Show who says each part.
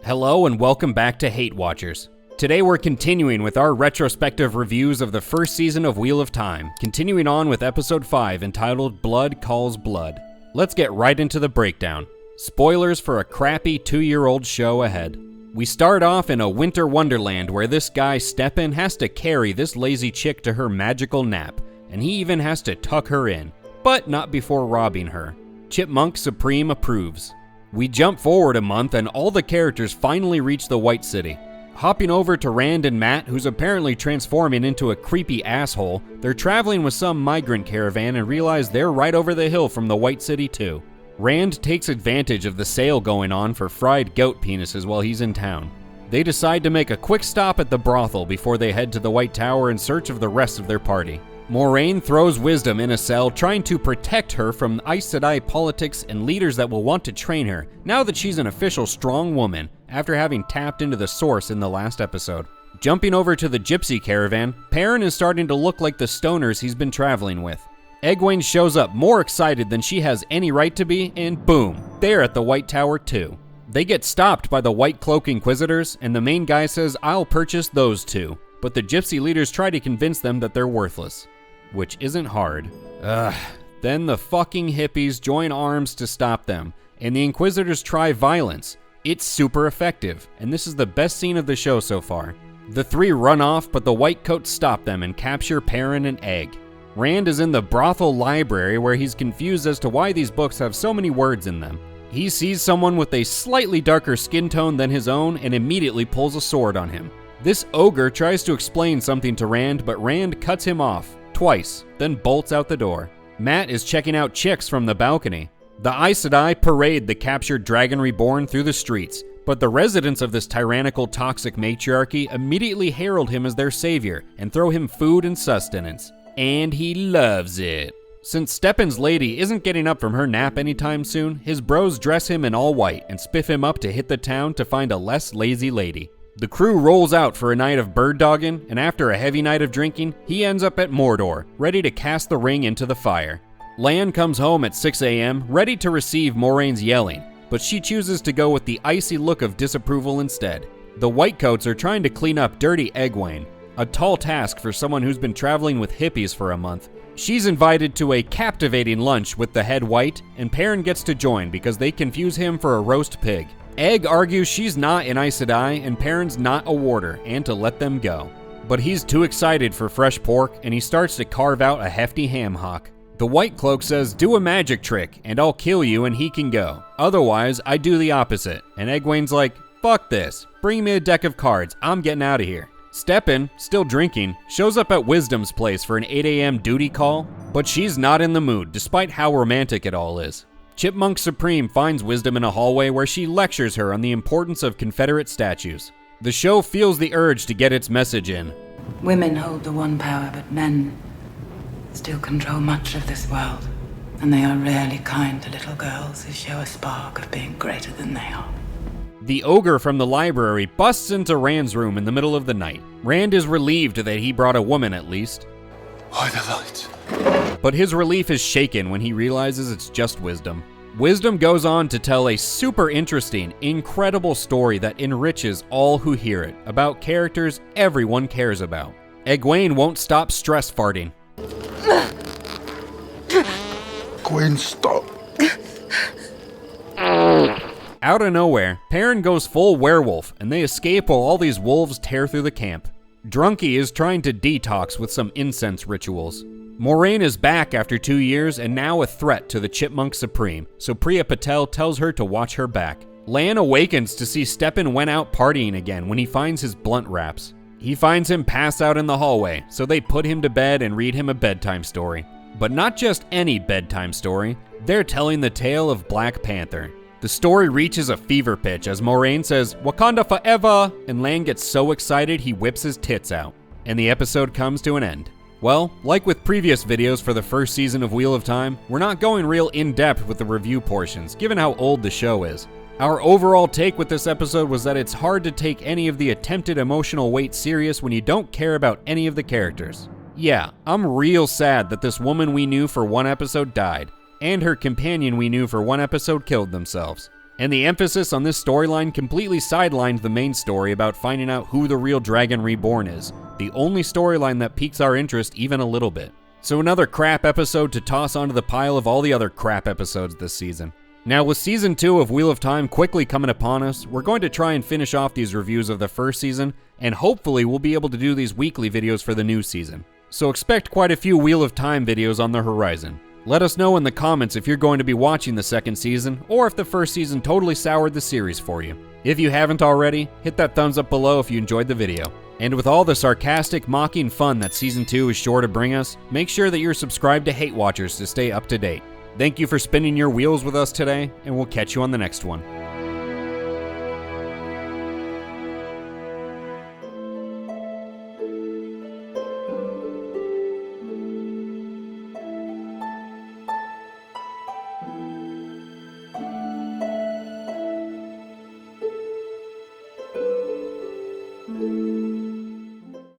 Speaker 1: Hello and welcome back to HateWatchers. Today we're continuing with our retrospective reviews of the first season of Wheel of Time, continuing on with episode 5 entitled Blood Calls Blood. Let's get right into the breakdown. Spoilers for a crappy 2-year-old show ahead. We start off in a winter wonderland where this guy Stepin has to carry this lazy chick to her magical nap, and he even has to tuck her in, but not before robbing her. Chipmunk Supreme approves. We jump forward a month and all the characters finally reach the White City. Hopping over to Rand and Matt, who's apparently transforming into a creepy asshole, they're traveling with some migrant caravan and realize they're right over the hill from the White City too. Rand takes advantage of the sale going on for fried goat penises while he's in town. They decide to make a quick stop at the brothel before they head to the White Tower in search of the rest of their party. Moiraine throws Wisdom in a cell trying to protect her from Aes Sedai politics and leaders that will want to train her now that she's an official strong woman after having tapped into the source in the last episode. Jumping over to the gypsy caravan, Perrin is starting to look like the stoners he's been traveling with. Egwene shows up more excited than she has any right to be, and boom, they're at the White Tower too. They get stopped by the White Cloak Inquisitors, and the main guy says, "I'll purchase those two," but the gypsy leaders try to convince them that they're worthless. Which isn't hard. Then the fucking hippies join arms to stop them, and the Inquisitors try violence. It's super effective, and this is the best scene of the show so far. The three run off, but the White Coats stop them and capture Perrin and Egg. Rand is in the brothel library where he's confused as to why these books have so many words in them. He sees someone with a slightly darker skin tone than his own and immediately pulls a sword on him. This ogre tries to explain something to Rand, but Rand cuts him off. Twice, then bolts out the door. Matt is checking out chicks from the balcony. The Aes Sedai parade the captured Dragon Reborn through the streets, but the residents of this tyrannical toxic matriarchy immediately herald him as their savior and throw him food and sustenance. And he loves it. Since Stepin's lady isn't getting up from her nap anytime soon, his bros dress him in all white and spiff him up to hit the town to find a less lazy lady. The crew rolls out for a night of bird dogging, and after a heavy night of drinking, he ends up at Mordor, ready to cast the ring into the fire. Lan comes home at 6 a.m., ready to receive Moraine's yelling, but she chooses to go with the icy look of disapproval instead. The Whitecoats are trying to clean up dirty Egwene, a tall task for someone who's been traveling with hippies for a month. She's invited to a captivating lunch with the head White, and Perrin gets to join because they confuse him for a roast pig. Egg argues she's not an Aes Sedai and Perrin's not a warder, and to let them go. But he's too excited for fresh pork, and he starts to carve out a hefty ham hock. The White Cloak says, "Do a magic trick, and I'll kill you and he can go. Otherwise, I do the opposite." And Egwene's like, "Fuck this. Bring me a deck of cards. I'm getting out of here." Stepin, still drinking, shows up at Wisdom's place for an 8 a.m. duty call, but she's not in the mood, despite how romantic it all is. Chipmunk Supreme finds Wisdom in a hallway where she lectures her on the importance of Confederate statues. The show feels the urge to get its message in.
Speaker 2: Women hold the one power, but men still control much of this world. And they are rarely kind to little girls who show a spark of being greater than they are.
Speaker 1: The ogre from the library busts into Rand's room in the middle of the night. Rand is relieved that he brought a woman at least.
Speaker 3: Why the light?
Speaker 1: But his relief is shaken when he realizes it's just Wisdom. Wisdom goes on to tell a super interesting, incredible story that enriches all who hear it, about characters everyone cares about. Egwene won't stop stress farting.
Speaker 3: Gwen, stop.
Speaker 1: Out of nowhere, Perrin goes full werewolf, and they escape while all these wolves tear through the camp. Drunky is trying to detox with some incense rituals. Moiraine is back after 2 years and now a threat to the Chipmunk Supreme, so Priya Patel tells her to watch her back. Lan awakens to see Stepin went out partying again when he finds his blunt wraps. He finds him passed out in the hallway, so they put him to bed and read him a bedtime story. But not just any bedtime story, they're telling the tale of Black Panther. The story reaches a fever pitch as Moiraine says, "Wakanda forever!" and Lan gets so excited he whips his tits out. And the episode comes to an end. Well, like with previous videos for the first season of Wheel of Time, we're not going real in-depth with the review portions, given how old the show is. Our overall take with this episode was that it's hard to take any of the attempted emotional weight serious when you don't care about any of the characters. Yeah, I'm real sad that this woman we knew for one episode died, and her companion we knew for one episode killed themselves. And the emphasis on this storyline completely sidelined the main story about finding out who the real Dragon Reborn is, the only storyline that piques our interest even a little bit. So another crap episode to toss onto the pile of all the other crap episodes this season. Now with Season 2 of Wheel of Time quickly coming upon us, we're going to try and finish off these reviews of the first season, and hopefully we'll be able to do these weekly videos for the new season. So expect quite a few Wheel of Time videos on the horizon. Let us know in the comments if you're going to be watching the second season, or if the first season totally soured the series for you. If you haven't already, hit that thumbs up below if you enjoyed the video. And with all the sarcastic, mocking fun that Season 2 is sure to bring us, make sure that you're subscribed to HateWatchers to stay up to date. Thank you for spinning your wheels with us today, and we'll catch you on the next one.